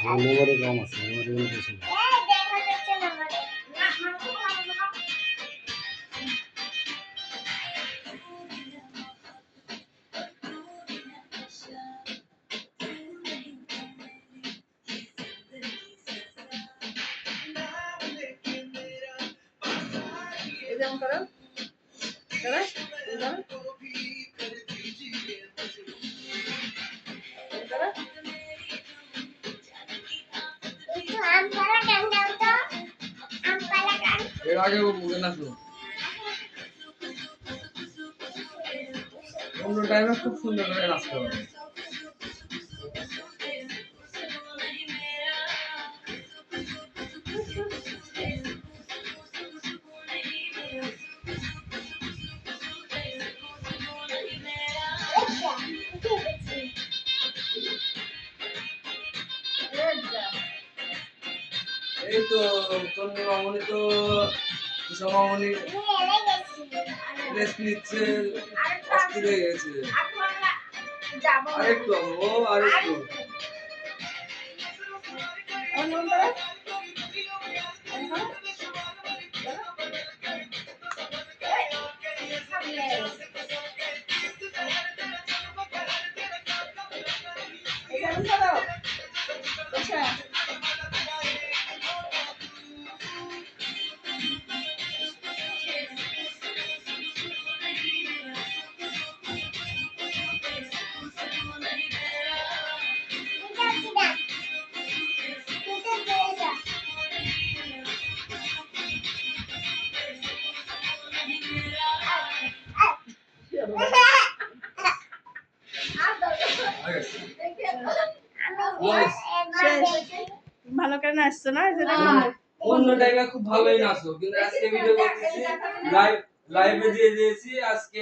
Memory কম আছে, memory বেশি না। যেমন করো করো এর আগে ও মুখে নাচলো অন্য টাইমে খুব সুন্দর করে নাচতে পারে। এই তো তন্নি মামনি তো তুষা মামনি রেস্ট নিচ্ছে, অস্থির হয়ে গেছে। আরেকটু ও আরেকটু ভালো করে নাচছো না? অন্য টাইমে খুব ভালোই নাচো, কিন্তু আজকে ভিডিও করতেছি লাইভে দিয়ে দিয়েছি আজকে।